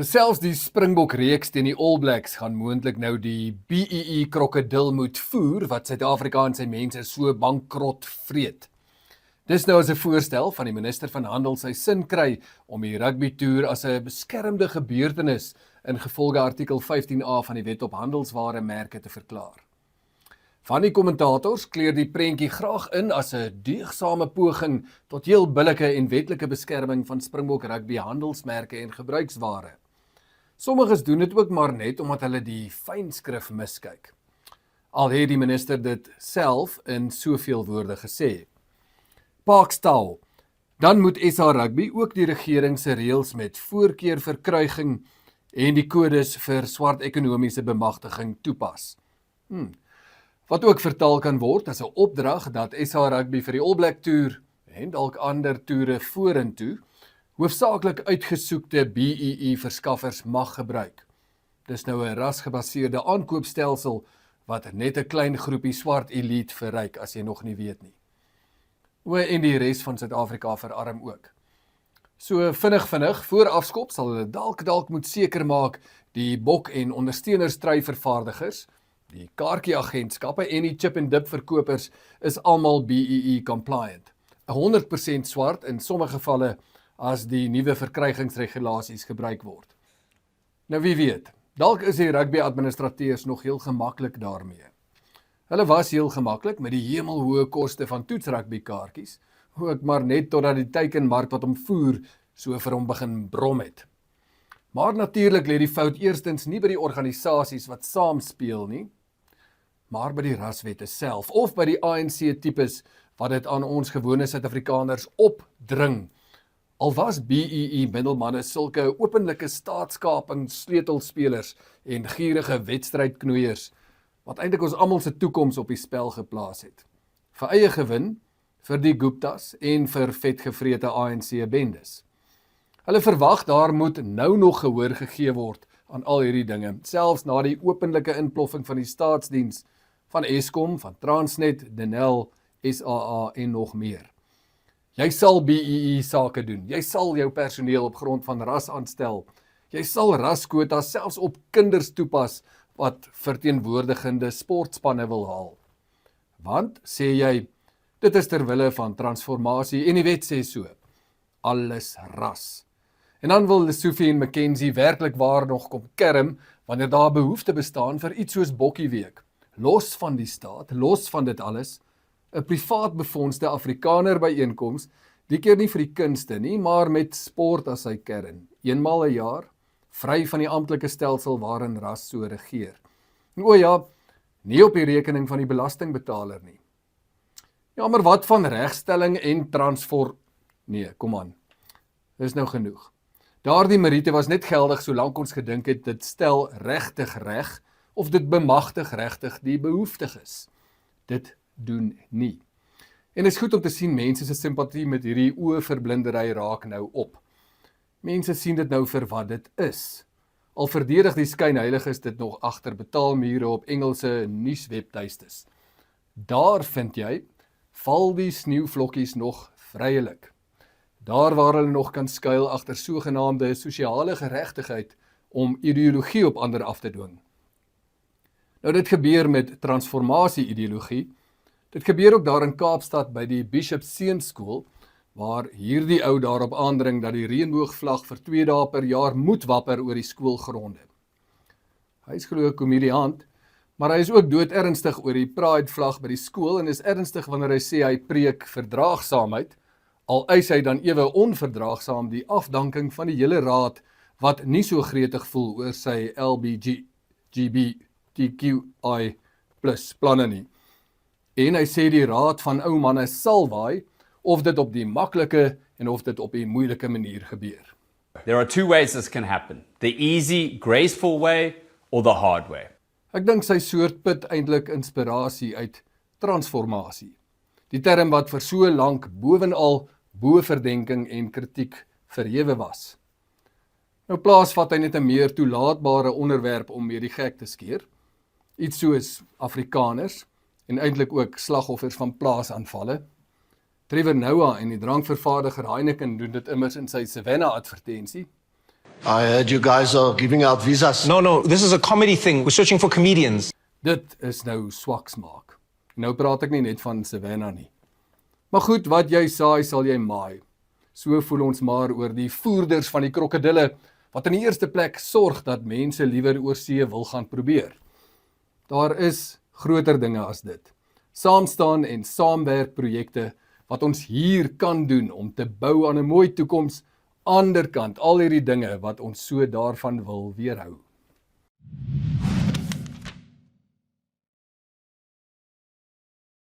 So selfs die Springbok reeks teen die All Blacks gaan moontlik nou die BEE krokodil moet voer wat Suid-Afrika en sy mense so bankrot vreet. Dis nou as 'n voorstel van die minister van Handel sy sin kry om die rugby-toer as 'n beskermde gebeurtenis ingevolge artikel 15A van die Wet op Handelswaremerke te verklaar. Van die kommentators kleur die prentjie graag in as 'n deegsame poging tot heel billike en wetlike beskerming van Springbok rugby handelsmerke en gebruiksware. Sommiges doen dit ook maar net omdat hulle die fynskrif miskyk. Al het die minister dit self in soveel woorde gesê. Parkstyle. Dan moet SA Rugby ook die regering se reëls met voorkeurverkruiging en die kodes vir swart ekonomiese bemagtiging toepas. Wat ook vertaal kan word as 'n opdrag dat SA Rugby vir die All Black Tour en dalk ander toere vorentoe hoofsaaklik uitgesoekte BEE verskaffers mag gebruik. Dis nou 'n rasgebaseerde aankoopstelsel wat net 'n klein groepie swart elite verryk as jy nog nie weet nie. En die res van Suid-Afrika verarm ook. So vinnig, voor afskop sal hulle dalk moet seker maak die bok- en ondersteunerstrui-vervaardigers, die kaartjieagentskappe en die chip en dip verkopers is almal BEE compliant. 100% swart in sommige gevalle as die nuwe verkrygingsregulasies gebruik word. Nou wie weet, dalk is die rugby-administrateurs nog heel gemaklik daarmee. Hulle was heel gemaklik met die hemelhoë koste van toetsrugbykaartjies, ook maar net totdat die teikenmark wat hom voer so vir hom begin brom het. Maar natuurlik lê die fout eerstens nie by die organisasies wat saamspeel nie, maar by die raswette self of by die ANC-tipes wat dit aan ons gewone Suid-Afrikaners opdring. Al was BEE middelmanne sulke openlike staatskaping sleutelspelers en gierige wedstrydknoeiers wat eintlik ons almal se toekoms op die spel geplaas het. Vir eie gewin, vir die Guptas en vir vetgevrete ANC-bendes. Hulle verwag daar moet nou nog gehoor gegee word aan al hierdie dinge, selfs na die openlike inploffing van die staatsdiens, van Eskom, van Transnet, Denel, SAA en nog meer. Jy sal BEE sake doen, jy sal jou personeel op grond van ras aanstel, jy sal raskwotas selfs op kinders toepas wat verteenwoordigende sportspanne wil haal. Want, sê jy, dit is ter wille van transformasie en die wet sê so, alles ras. En dan wil Lesofie en McKenzie werklik waar nog kom kerm wanneer daar behoefte bestaan vir iets soos Bokkieweek. Los van die staat, los van dit alles, 'n privaat befondste Afrikaner byeenkoms, die keer nie vir die kunste nie, maar met sport as sy kern. Eenmaal 'n jaar, vry van die amptelike stelsel waarin ras so regeer. En o ja, nie op die rekening van die belastingbetaler nie. Ja, maar wat van regstelling en Nee, kom aan. Dis nou genoeg. Daardie meriete was net geldig solank ons gedink het dit stel regtig reg of dit bemagtig regtig die behoeftiges. Dit doen nie. En is goed om te sien mense se simpatie met hierdie oëverblindery raak nou op. Mense sien dit nou vir wat dit is. Al verdedig die skynheiliges dit nog agter betaalmure op Engelse nuuswebtuistes. Daar vind jy, val die sneeuvlokkies nog vrylik. Daar waar hulle nog kan skuil agter sogenaamde sosiale geregtigheid om ideologie op ander af te dwing. Nou dit gebeur met transformasie-ideologie. Dit gebeur ook daar in Kaapstad by die Bishop Seun Skool, waar hierdie ou daarop aandring dat die reënboogvlag vir 2 dae per jaar moet wapper oor die skoolgronde. Hy is glo 'n komediant, maar hy is ook doodernstig oor die Pride vlag by die skool en is ernstig wanneer hy sê hy preek verdraagsaamheid, al eis hy dan ewe onverdraagsaam die afdanking van die hele raad wat nie so gretig voel oor sy LGBTQI+ planne nie. En hy sê die raad van ou manne sal waai, of dit op die maklike en of dit op die moeilike manier gebeur. There are two ways this can happen. The easy, graceful way or the hard way. Ek dink sy soort put eintlik inspirasie uit transformasie. Die term wat vir so lank bovenal bo verdenking en kritiek verhewe was. Nou plaasvat hy net 'n meer toelaatbare onderwerp om mee die gek te skeer. Iets soos Afrikaners en eintlik ook slagoffers van plaasaanvalle. Trevor Noah en die drankvervaardiger Heineken doen dit immers in sy Savannah advertensie. I heard you guys are giving out visas. No, this is a comedy thing. We're searching for comedians. Dit is nou swaksmaak. Nou praat ek nie net van Savannah nie. Maar goed, wat jy saai, sal jy maai. So voel ons maar oor die voerders van die krokodille, wat in die eerste plek sorg dat mense liewer oor see wil gaan probeer. Daar is groter dinge as dit. Saamstaan en saamwerk projekte wat ons hier kan doen om te bou aan 'n mooi toekoms, anderkant al hierdie dinge wat ons so daarvan wil weerhou.